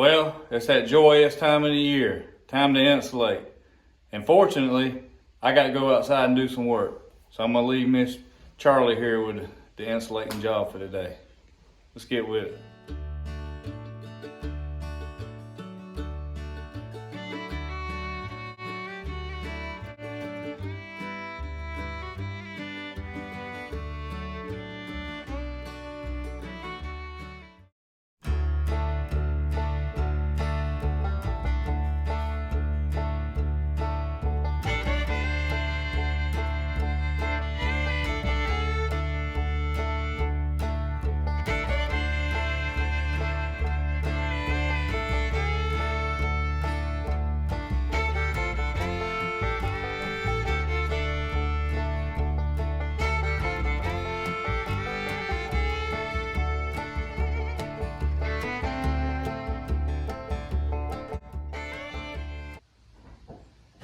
Well, it's that joyous time of the year, time to insulate. And fortunately, I got to go outside and do some work. So I'm gonna leave Miss Charlie here with the insulating job for today. Let's get with it.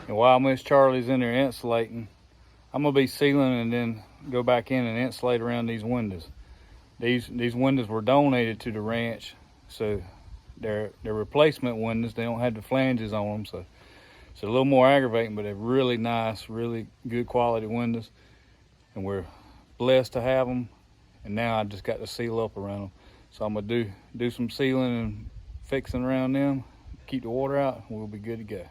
And while Miss Charlie's in there insulating, I'm gonna be sealing and then go back in and insulate around these windows. These windows were donated to the ranch, so they're replacement windows. They don't have the flanges on them, so it's a little more aggravating, but they're really nice, really good quality windows, and we're blessed to have them. And now I just got to seal up around them. So I'm gonna do some sealing and fixing around them, keep the water out, and we'll be good to go.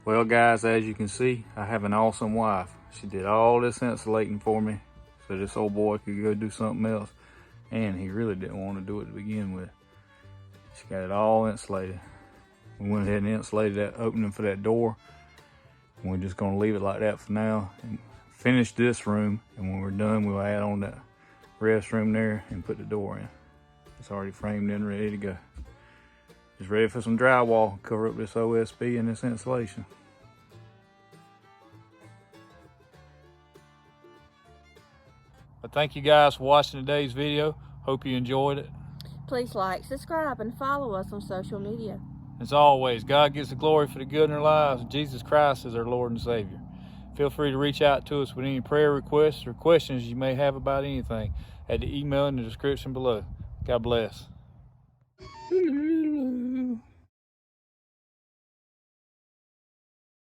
Well guys, as you can see, I have an awesome wife. She did all this insulating for me so this old boy could go do something else. And he really didn't want to do it to begin with. She got it all insulated. We went ahead and insulated that opening for that door. And we're just gonna leave it like that for now and finish this room, and when we're done, we'll add on that restroom there and put the door in. It's already framed in, ready to go. Just ready for some drywall, cover up this OSB and this insulation. But thank you guys for watching today's video. Hope you enjoyed it. Please like, subscribe, and follow us on social media. As always, God gets the glory for the good in our lives. Jesus Christ is our Lord and Savior. Feel free to reach out to us with any prayer requests or questions you may have about anything at the email in the description below. God bless.